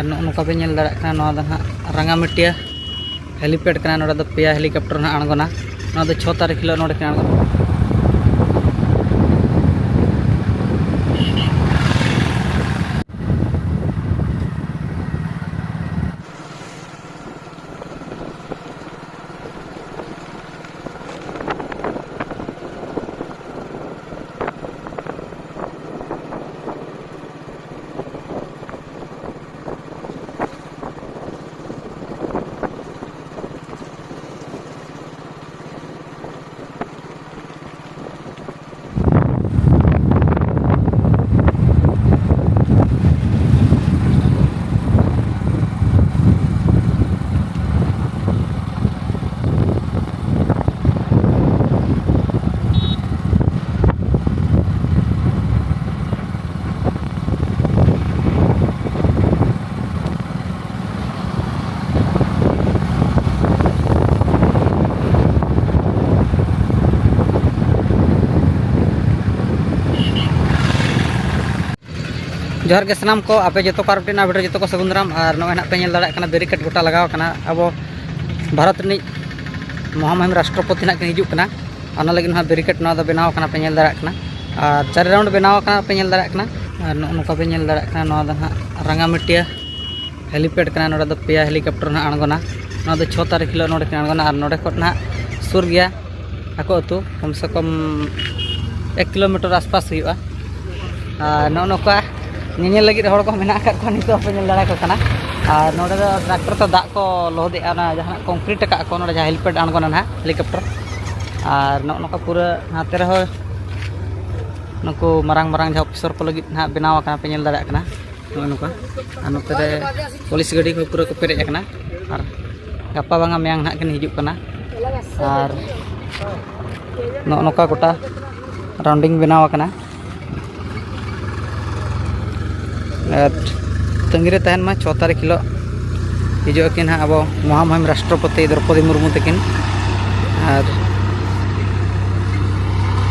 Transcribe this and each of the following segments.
नौका पे नेल दाड़ा कना नोआ दो ना रंगामिटिया हेलीपैड कना नोडा दो पेया हेलीकॉप्टर ना आणगोना नोआ दो 6 तारीख हिलो नोडे कना आणगोना। जोहार के सनाम को आपे जो कारपटेना भिडियो जो को सगुंदराम और नॉय पे नेल दाड़ा कना बेरिकेड गोटा लगाव कना अब भारत रिनी महामहिम राष्ट्रपति ना हिजू कना अना लगी ना बेरिकेड ना बनाव कना पे नेल दाड़ा कना और 4 राउंड बनाव कना पे नेल दाड़ा कना और नोका पे नेल दाड़ा कना ना दो रंगामिटिया हेलीपैड कना नोडा दो पेया हेलीकॉप्टर ना आणगोना ना दो 6 तारीख हिलो नोडे आणगोना और नोडे खत ना सुर गया आको अतु कम से कम 1 किलोमीटर आसपास हुआ नौका नेल लगे हड़ को मेना को नित पे नेल दाड़ा को कना और नोडे दो ट्रैक्टर तो दाग को लोहदे जहाँ कंक्रीट का को नोडे जहाँ हेलीपैड आणगोना ना हेलीकॉप्टर और नौका पूरा हाथे रहो नुकु मारांग मारांग जहाँ ऑफिसर को लगे ना बनाव पे नेल दाड़ा कना नौका नोते पुलिस गाड़ी को पूरा को पेरेज कना और गपा बांगा मेयांग ना किन हिजू कना और नौका गोटा राउंडिंग बनाव कना तंगिरे तहन मा 6 तारीख हिलो हिजो किन अब महामहिम राष्ट्रपति द्रौपदी मुर्मू तकिन और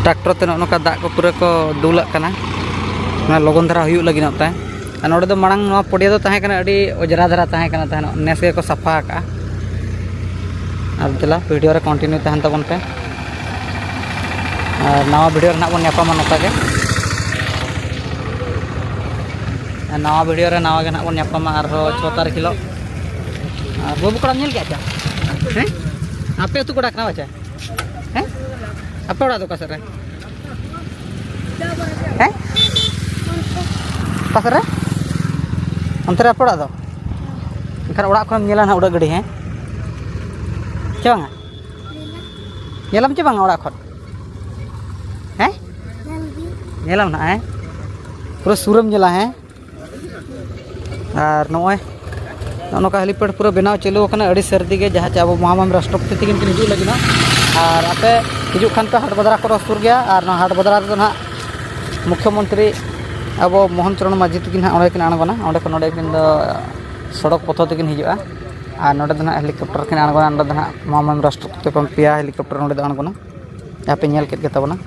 ट्रैक्टर ते नौका दाग को पूरा को दुलक कना लगन धारा हुई लगी नोते नोडे दो मांग पड़िया दो तहे कना अड़ी अजरा धारा तहे कना तहन नेस के को सफा का और चला वीडियो रे कंटिन्यू तहन तबन पे और नवा वीडियो रे ना बन यापामा नोका के नवा वीडियो रे नवा के ना बन यापामा और 6 तारीख हिलो और बाबू कड़ा नेल गया हैं आपे तू कड़ा कना बचा हैं आपे ओड़ा दो का सर हैं पासरे अंतरे आपे ओड़ा दो एखान ओड़ा खन नेला ना उड़ा गड़ी हैं चे बांगा नेलाम चे बांगा ओड़ा खन हैं नेलाम ना हैं पूरा सूरम नेला हैं और नॉय नौका हेलीपैड पूरा बनाव चालू करना अड़ी सर्दी के जहाँ अब महामहिम राष्ट्रपति तक हिजू लगे और आपे हिजू खान पे हाट बदरा को सुर गया और हाट बदरा तो ना मुख्यमंत्री अब मोहन चरण माझी तकिन हाँ किन आणगोना अंडे को नोडे किन सड़क पथ तकिन हिजुआ और नोडे दो हेलीकॉप्टर किन आणगोना नोडे दो महामहिम राष्ट्रपति को पेया हेलीकॉप्टर नोडे दो आणगोना यहाँ पे नेल के तबना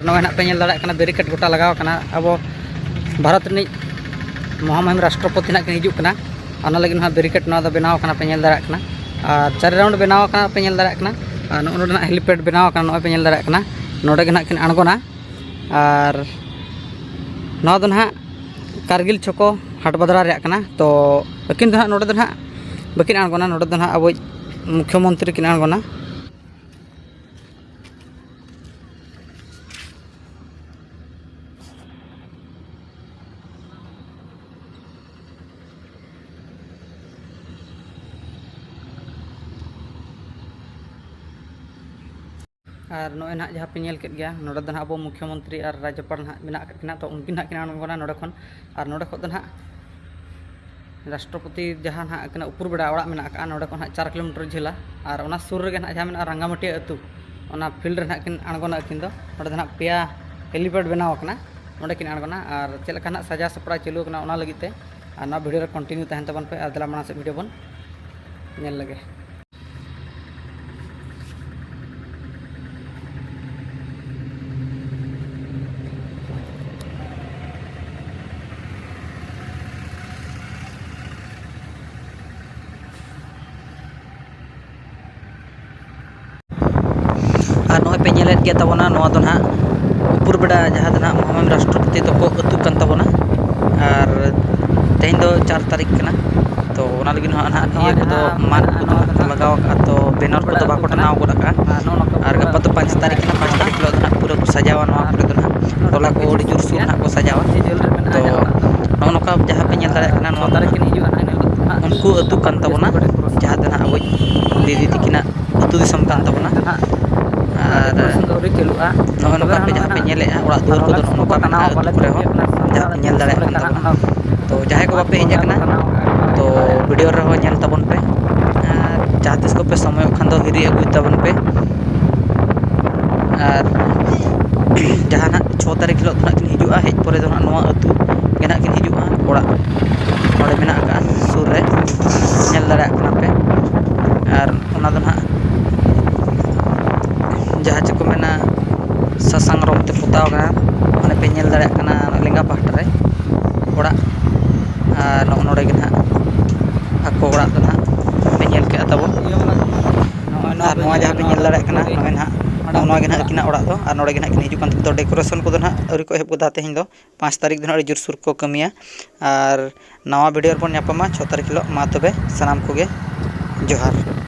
नॉय ना पे नेल दाड़ा कना बैरिकेड गोटा लगाव कना अब भारत रिनिज महामहिम राष्ट्रपति ना किन हिजुक कना अना लगिन हा बैरिकेड ना बनाव कना पे नेल दाड़ा कना और 4 राउंड बनाव कना पे नेल दाड़ा कना नोडे ना हेलीपैड बनाव कना नॉय पे नेल दाड़ा कना नोडे ना किन अणगोना और नवा दो ना कारगिल छको हाट बदरा रे कना तो अकिन दो ना नोडे दो ना बकिन अणगोना नोडे दो ना अब मुख्यमंत्री किन अणगोना और नॉय ना जहाँ पे नेल गया नोडे दो अब मुख्यमंत्री और राज्यपाल ना मेना किना तो उनकिन किन अणगोना नोडे खन और नोडे खो दो ना राष्ट्रपति जहाँ ना किना ऊपर बेड़ा ओड़ा मेना का नोडे खन 4 किलोमीटर झेला और ओना सुर रे ना जहाँ मेना रंगामाटी अतु ओना फील्ड रे ना किन अणगोना किन दो नोडे दो ना पेया हेलीपैड बनाव कना नोडे किन अणगोना और चेल का ना सजा सपड़ा चालू कना ओना लगी ते और ना वीडियो रे कंटिन्यू तहन तबन पे और दला माना से वीडियो बन नेल लगे और नॉय पे नेलेत गया तबना नवा दो ना ऊपर बेड़ा जहाँ दो ना महामहिम राष्ट्रपति तो को अतु कन तबना और तेहन दो 4 तारीख कना तो ओना लगिन ना ये को मान को लगाव का तो बैनर को तो बाको टनाव को रखा और गप्पा तो 5 तारीख कना 5 तारीख लो ना पूरा को सजावा नवा पूरे दो ना टोला को ओडी जोर सुर ना को सजावा तो नोका जहाँ पे नेल दाड़ा कना नवा तारीख किन हिजुआ ना उनको अतु कन तबना जहाँ दो ना अब दीदी तिकिना अतु दिसम कन तबना और नोका पे जहाँ पे नेले ओड़ा दुआर को दो नोका कना करे हो जहाँ पे नेल दाड़ा कन तबना तो जहाँ को बापे हेज कना तो वीडियो रे हो नेल तबन पे जहाँ तिस को पे समय खान दो हिरी अगुई तबन पे और जहाँ ना 6 तारीख हिलो ना किन हिजुआ हेज परे दो ना नवा अतु के ना किन हिजुआ ओड़ा नोडे मेना का सुर रे नेल दाड़ा कना पे और ओना दो ना जहाँ चको मेना ससांग रंग ते पोताव कना माने पे नेल दाड़ा कना लेंगा पाहटा रे ओड़ा और नोडे के ना आको ओड़ा दो ना पे नेल के तबो और नवा जहाँ पे नेल दाड़ा कना नोय ना नवा के ना किना ओड़ा दो और नोडे के ना किन हिजु कान तो डेकोरेशन को दो ना अरी को हेब गोदा तेहिं दो 5 तारीख दिन जोर सुर को कमिया और नवा वीडियो बन नापामा 6 तारीख हिलो मा तबे सनाम को गे जोहार।